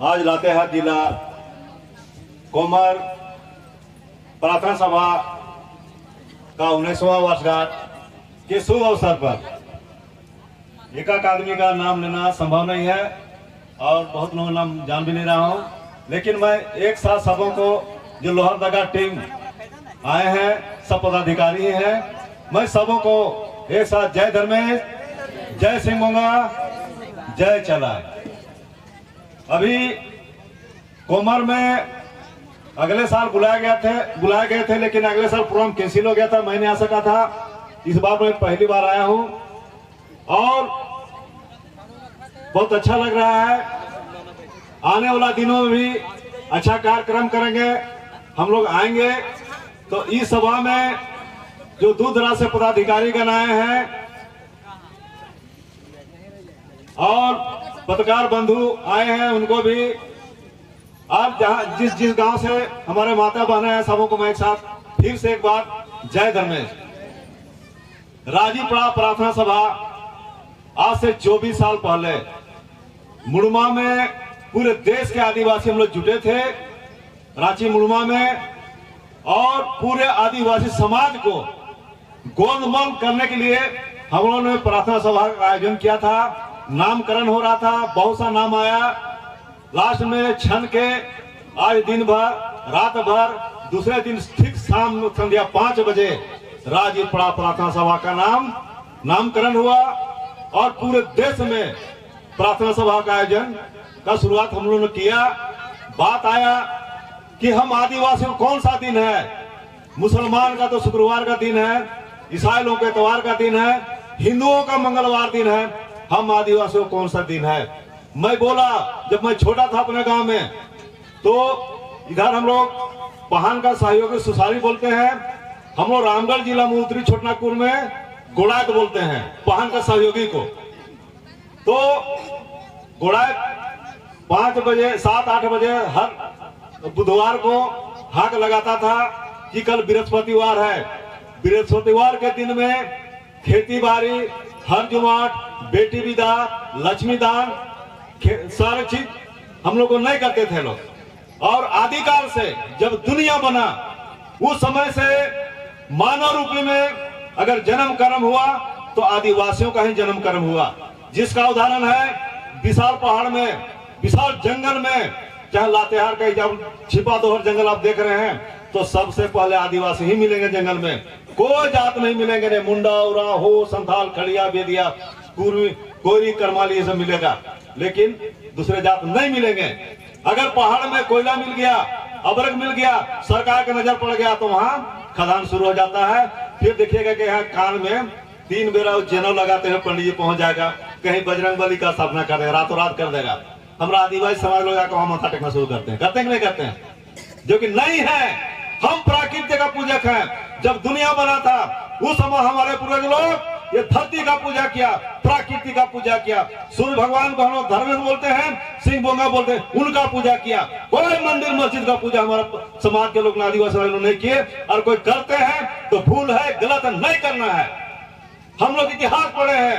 आज लातेहार जिला कोमर प्रार्थना सभा का 19वां वर्षगांठ के शुभ अवसर पर एक आदमी का नाम लेना संभव नहीं है और बहुत लोगों का नाम जान भी नहीं रहा हूं, लेकिन मैं एक साथ सबों को जो लोहरदगा टीम आए हैं, सब पदाधिकारी हैं, मैं सबों को एक साथ जय धर्मेश, जय सिंह, जय चला। अभी कोमर में अगले साल बुलाए गए थे, लेकिन अगले साल प्रोग्राम कैंसिल हो गया था, मैं नहीं आ सका था। इस बार मैं पहली बार आया हूं और बहुत अच्छा लग रहा है। आने वाला दिनों में भी अच्छा कार्यक्रम करेंगे, हम लोग आएंगे। तो इस सभा में जो दूर दराज से पदाधिकारी गण आए हैं और पत्रकार बंधु आए हैं, उनको भी आज जहां जिस गांव से हमारे माता बहने हैं, सबों को मैं एक साथ फिर से एक बार जय धर्मेश। राजीपड़ा प्रार्थना सभा आज से 24 साल पहले मुड़मा में पूरे देश के आदिवासी हम लोग जुटे थे, रांची मुड़मा में, और पूरे आदिवासी समाज को गोदमन करने के लिए हम लोगों ने प्रार्थना सभा का आयोजन किया था। नामकरण हो रहा था, बहुत सा नाम आया, लास्ट में क्षण के आज दिन भर रात भर दूसरे दिन ठीक शाम संध्या 5 बजे राजीपड़ा प्रार्थना सभा का नामकरण हुआ और पूरे देश में प्रार्थना सभा का आयोजन का शुरुआत हम लोगों ने किया। बात आया कि हम आदिवासियों कौन सा दिन है, मुसलमान का तो शुक्रवार का दिन है, ईसाई लोगों के इतवार का दिन है, हिंदुओं का मंगलवार दिन है, हम आदिवासियों कौन सा दिन है। मैं बोला, जब मैं छोटा था अपने गांव में, तो इधर हम लोग पहान का सहयोगी सुसारी बोलते हैं, हम लोग रामगढ़ जिला में उत्तरी छोटनागपुर में गोड़ात बोलते हैं पहान का सहयोगी को। तो गोड़ात 5 बजे 7-8 बजे हर बुधवार को हाक लगाता था कि कल बृहस्पतिवार है। बृहस्पतिवार के दिन में खेती बाड़ी, हर जुमाट, बेटी विदा, लक्ष्मी दान, सारे चीज हम लोग को नहीं करते थे लोग। और आदिकाल से जब दुनिया बना, उस समय से मानव रूप में अगर जन्म कर्म हुआ तो आदिवासियों का ही जन्म कर्म हुआ, जिसका उदाहरण है विशाल पहाड़ में, विशाल जंगल में, चाहे लातेहार का जब छिपा दोहर जंगल आप देख रहे हैं, तो सबसे पहले आदिवासी ही मिलेंगे जंगल में, कोई जात नहीं मिलेंगे, नहीं मुंडा, उरा, हो, संथाल, खड़िया, बेदिया, कुर्मी, कोयरी, करमाली, ये सब मिलेगा, लेकिन दूसरे जात नहीं मिलेंगे। अगर पहाड़ में कोयला मिल गया, अबरक मिल गया, सरकार की नजर पड़ गया, तो वहां खदान शुरू हो जाता है। फिर देखिएगा कि यहाँ कान में 3 बेरा जेनौ लगाते हैं, पंडित जी पहुंच जाएगा, कहीं बजरंगबली का स्थापना कर देगा, रातों रात कर देगा। हमरा आदिवासी समाज लोग आकर वहां माथा टेकना शुरू करते हैं कि नहीं करते हैं? जो कि नहीं है। हम प्राकृतिक का पूजक हैं। जब दुनिया बना था उस समय हमारे पूर्वज लोग ये धरती का पूजा किया, प्रकृति का पूजा किया। सूर्य भगवान को हम लोग धर्मेश बोलते हैं, सिंह बोंगा बोलते हैं, उनका पूजा किया। कोई मंदिर मस्जिद का पूजा हमारा समाज के लोग आदिवासी लोग नहीं किए, और कोई करते हैं तो भूल है, गलत है, नहीं करना है। हम लोग इतिहास पढ़े हैं,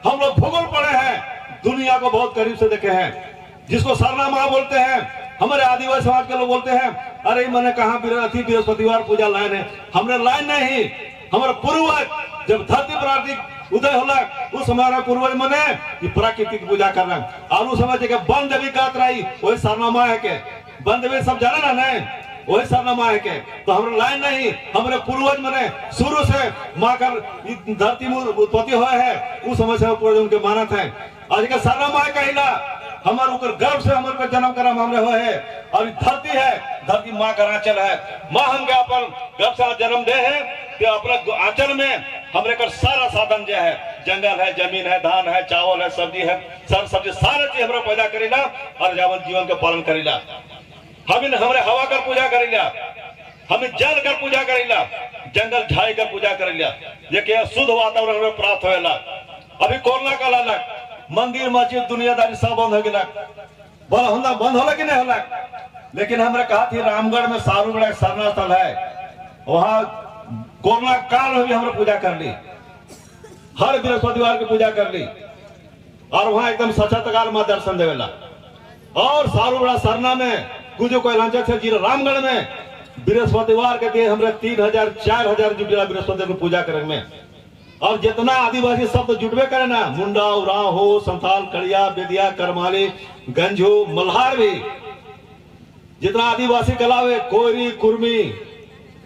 हम लोग भूगोल पढ़े हैं, दुनिया को बहुत करीब से देखे हैं। जिसको सरना माँ बोलते हैं, हमारे आदिवासी समाज के लोग बोलते हैं, अरे मैंने कहा बृहस्पतिवार पूजा लाइन है, हमने लाइन नहीं, हमारे पूर्वज जब धरती प्राकृतिक उदय होला, उस हमारा पूर्वज मने ये प्राकृतिक पूजा करना। और उस समय जगह बन देवी कहत रही, वही सरनामा है के बन देवी सब जाने ना नहीं, वही सरनामा है के। तो हमारे लाइन नहीं, हमारे पूर्वज मने शुरू से माँ कर धरती में उत्पत्ति हुआ है, उस समय से पूर्वज उनके मानत है। आज के सरनामा कहिला, हमारे ऊपर गर्व से हमारे जन्म कर्म हमने हुए है, और धरती है, धरती माँ का आंचल है। माँ हम अपन गर्व से जन्म दे है कि अपने आंचल में हमरे कर सारा साधन जो है, जंगल है, जमीन है, धान है, चावल है, सब्जी है, सर सब्जी सारे चीज हमारे पैदा करेला और जीवन के पालन करेला। हम हमारे हवा कर पूजा करेला, हमें जल कर पूजा करेला, जंगल झाड़ी कर पूजा करेला, ये शुद्ध वातावरण में प्राप्त होएला। अभी कोरोना काल अलग, मंदिर मस्जिद दुनियादारी सब बंद हो गया, बंद होला कि नहीं होला। लेकिन हमने कहा थी रामगढ़ में सारूगढ़ सरना स्थल है, वहां कोरोना काल में भी हमने पूजा कर ली, हर बृहस्पतिवार की पूजा कर ली, और वहां एकदम सचतकार मां दर्शन देवेला। और सारूबड़ा सरना में कुछ कोयलांचल से जिला रामगढ़ में बृहस्पतिवार के दिन हमारे 3000 4000 जुटेला बृहस्पति को पूजा करे में। और जितना आदिवासी सब तो जुटबे करे ना, मुंडा उराव हो, संथाल, कड़िया, बेदिया, करमाली, गंजू, मल्हार भी, जितना आदिवासी कलावे, कोयरी, कुर्मी,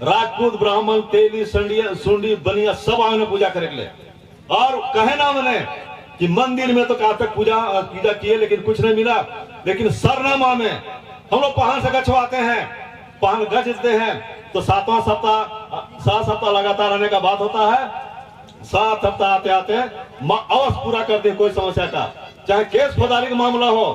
राजपूत, ब्राह्मण, तेली, संडिया, सुंडी, बनिया सब आने पूजा करे ले। और कहे ना मैंने कि मंदिर में तो कहा तक पूजा किए लेकिन कुछ नहीं मिला, लेकिन सरनामा में हम लोग पहाड़ से गछवाते हैं, पहाड़ गछते हैं तो 7 सप्ताह लगातार रहने का बात होता है। 7 सप्ताह आते आते अवश्य पूरा करते हैं कोई समस्या का, चाहे केस फौजदारी का मामला हो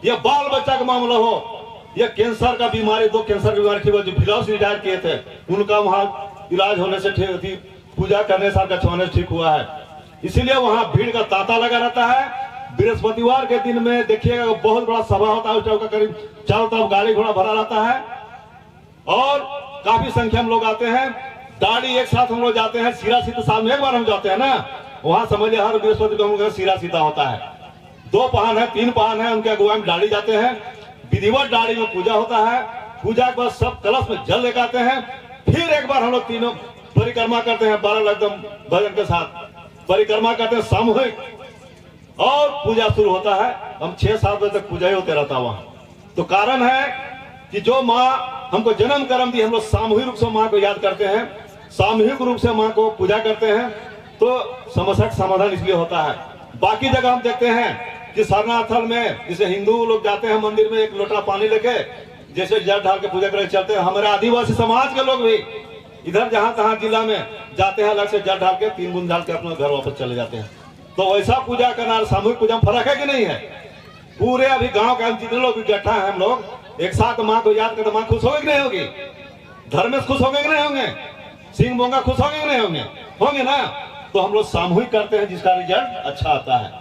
या बाल बच्चा का मामला हो या कैंसर का बीमारी, 2 कैंसर की बीमारी थी जो भिलाव से रिटायर किए थे, उनका वहां इलाज होने से ठीक थी, पूजा करने से गछवाने से ठीक हुआ है। इसीलिए वहां भीड़ का तांता लगा रहता है। बृहस्पतिवार के दिन में देखिएगा बहुत बड़ा सभा होता है, उस टाइम का करीब चारों तरफ गाड़ी घोड़ा भरा रहता है और काफी संख्या में लोग आते हैं। दाढ़ी एक साथ हम लोग जाते हैं, सीरा सीता साल में एक बार हम जाते हैं ना, वहां समझ लिया हर बृहस्पति को सीरा सीता होता है। 2 पहान है, 3 पहान है, उनके अगुवाई में दाढ़ी जाते हैं, विधिवत दाढ़ी में पूजा होता है। पूजा के बाद सब कलश में जल लेकर आते हैं। फिर एक बार हम लोग तीनों परिक्रमा करते हैं, 12 एकदम भजन के साथ परिक्रमा करते हैं सामूहिक, और पूजा शुरू होता है। हम 6-7 बजे तक पूजा ही होते रहता वहां। तो कारण है कि जो माँ हमको जन्म कर्म दी, हम लोग सामूहिक रूप से माँ को याद करते हैं, सामूहिक रूप से माँ को पूजा करते हैं, तो समस्या का समाधान इसलिए होता है। बाकी जगह हम देखते हैं कि सरनाथल में जैसे हिंदू लोग जाते हैं मंदिर में 1 लोटा पानी लेके जैसे जल ढाल के पूजा करके चलते हैं, हमारे आदिवासी समाज के लोग भी इधर जहां तहां जिला में जाते हैं, अलग से जल ढाल के 3 बूंद ढाल के अपने घर वापस चले जाते हैं। तो वैसा पूजा करना सामूहिक पूजा में फर्क है कि नहीं है? पूरे अभी गांव के जितने लोग इकट्ठा है, हम लोग एक साथ माँ को याद करते, माँ खुश होगी कि नहीं होगी? धर्मेश खुश होंगे कि नहीं होंगे? सिंह बोंगा खुश होंगे कि नहीं होंगे? होंगे ना। तो हम लोग सामूहिक करते हैं जिसका रिजल्ट अच्छा आता है।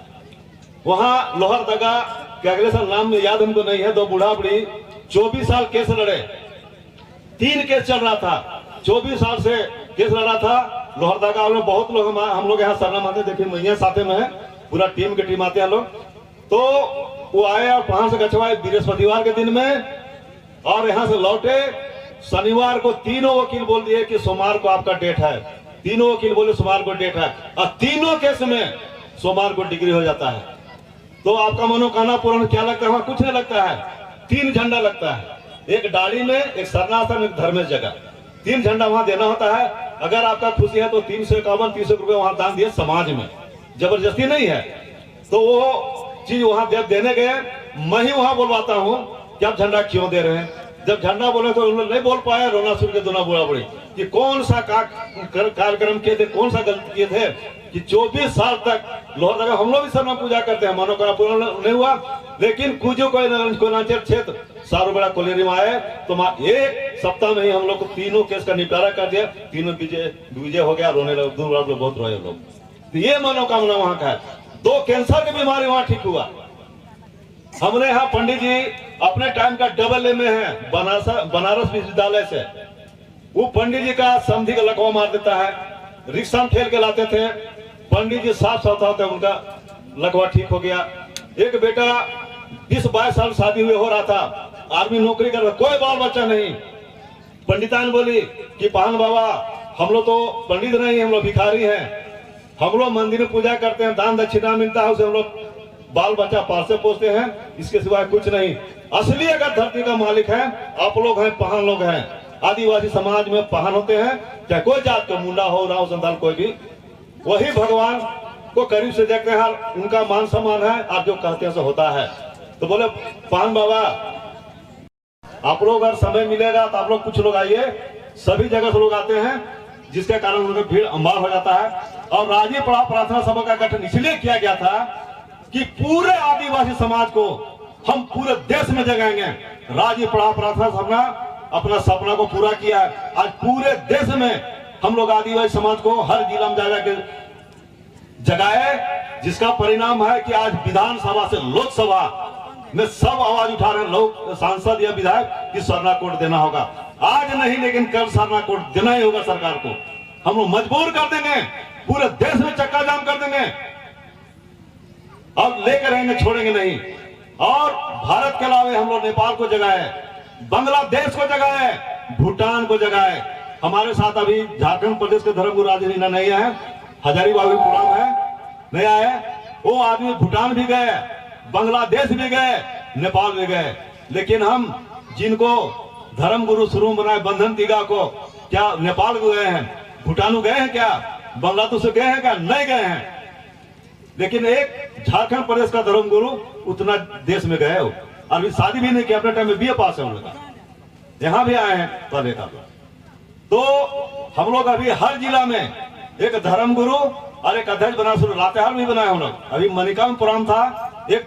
वहां लोहरदगा के अगले साल नाम में याद हमको नहीं है, 2 बूढ़ा बुढ़ी 24 साल केस लड़े, 3 केस चल रहा था, 24 साल से केस लड़ा था लोहरदगा में। बहुत लोग हम लोग यहाँ सरना माते, देखिए मैया साथे में है, पूरा टीम के टीम आते हैं लोग। तो वो आए और वहां से गछवाए बृहस्पतिवार के दिन में, और यहाँ से लौटे शनिवार को। तीनों वकील बोल दिए कि सोमवार को आपका डेट है, तीनों वकील बोले सोमवार को डेट है, और तीनों केस में सोमवार को डिग्री हो जाता है। तो आपका मनोकामना पूर्ण क्या लगता है? वहां कुछ नहीं लगता है, 3 झंडा लगता है, एक डाली में, एक सरनाथन, एक धर्मेश जगह, 3 झंडा वहां देना होता है। अगर आपका खुशी है तो 351 रुपए वहां दान दिए समाज में, जबरदस्ती नहीं है। तो वो चीज वहां देने गए, मैं ही वहां बोलवाता हूँ कि आप झंडा क्यों दे रहे हैं। जब झंडा बोले तो उन्होंने नहीं बोल पाया, रोना शुरू के दोनों बुढ़ा बुढ़ी कि कौन सा कार्यक्रम किए थे, कौन सा गलती किए थे कि 24 साल तक लोहरदगा हम लोग भी सरना पूजा करते हैं, मनोकामना पूर्ण नहीं हुआ। लेकिन कुजो कोयलांचल क्षेत्र सारूबड़ा कोलेरी में आए तो 1 सप्ताह में ही हम लोग को तीनों केस का निपटारा कर दिया, तीनों विजय हो गया। रोने लगे, लोग बहुत रोए लोग। तो ये मनोकामना वहां का है। 2 कैंसर की बीमारी वहां ठीक हुआ। हमने यहाँ पंडित जी अपने टाइम का AA में है, बनारस विश्वविद्यालय से। वो पंडित जी का समधी का लकवा मार देता है, रिक्शा में ठेल के लाते थे, पंडित जी साफ साफ होते, उनका लकवा ठीक हो गया। एक बेटा 20-22 साल शादी हुए हो रहा था, आर्मी नौकरी कर रहा, कोई बाल बच्चा नहीं। पंडितान बोली कि पान बाबा हम लोग तो पंडित नहीं, हम लोग भिखारी हैं, हम लोग मंदिर में पूजा करते हैं, दान दक्षिणा मिलता है, उसे हम लोग बाल बच्चा पालते पोसते हैं, इसके सिवाय कुछ नहीं। असली अगर धरती का मालिक है आप लोग हैं, पहान लोग हैं। आदिवासी समाज में पहान होते हैं, चाहे कोई जात का, मुंडा हो, राव, संताल, कोई भी, वही भगवान को करीब से देखते हैं, उनका मान सम्मान है, आप जो कहते हैं सो होता है। तो बोले पान बाबा आप लोग अगर समय मिलेगा तो आप लोग कुछ लोग आइए, सभी जगह से लोग आते हैं, जिसके कारण उनका भीड़ अंबार हो जाता है। और राजीव पड़ाव प्रार्थना सभा का गठन इसलिए किया गया था कि पूरे आदिवासी समाज को हम पूरे देश में जगाएंगे। राजीव पड़ाव प्रार्थना सभा अपना सपना को पूरा किया है। आज पूरे देश में हम लोग आदिवासी समाज को हर जिला में जा के जगाए, जिसका परिणाम है कि आज विधानसभा से लोकसभा में सब आवाज उठा रहे लोग, सांसद या विधायक कि सरना कोड देना होगा। आज नहीं लेकिन कल सरना कोड देना ही होगा सरकार को। हम लोग मजबूर कर देंगे, पूरे देश में चक्का जाम कर देंगे और लेकर रहेंगे, छोड़ेंगे नहीं। और भारत भारत के अलावे हम लोग नेपाल को जगाए, बांग्लादेश को जगाए, भूटान को जगाए। हमारे साथ अभी झारखंड प्रदेश के धर्मगुरु आदि नहीं आए, हजारीबाग भी प्रोग्राम है, नहीं आए। वो आदमी भूटान भी गए, बांग्लादेश भी गए, नेपाल भी गए। लेकिन हम जिनको धर्मगुरु शुरू बनाए बंधन तिगा को, क्या नेपाल को गए हैं, भूटान गए हैं, क्या बांग्लादेश गए हैं, क्या नहीं गए हैं। लेकिन एक झारखंड प्रदेश का धर्मगुरु उतना देश में गए हो, अभी शादी भी नहीं किया, अपने टाइम में बीए पास है उनका, यहाँ भी आए हैं पढ़ने का। तो हम लोग अभी हर जिला में एक धर्मगुरु और एक अध्यक्ष बना, शुरू लातेहार भी बनाए हम लोग। अभी मणिकाम प्रोग्राम था, एक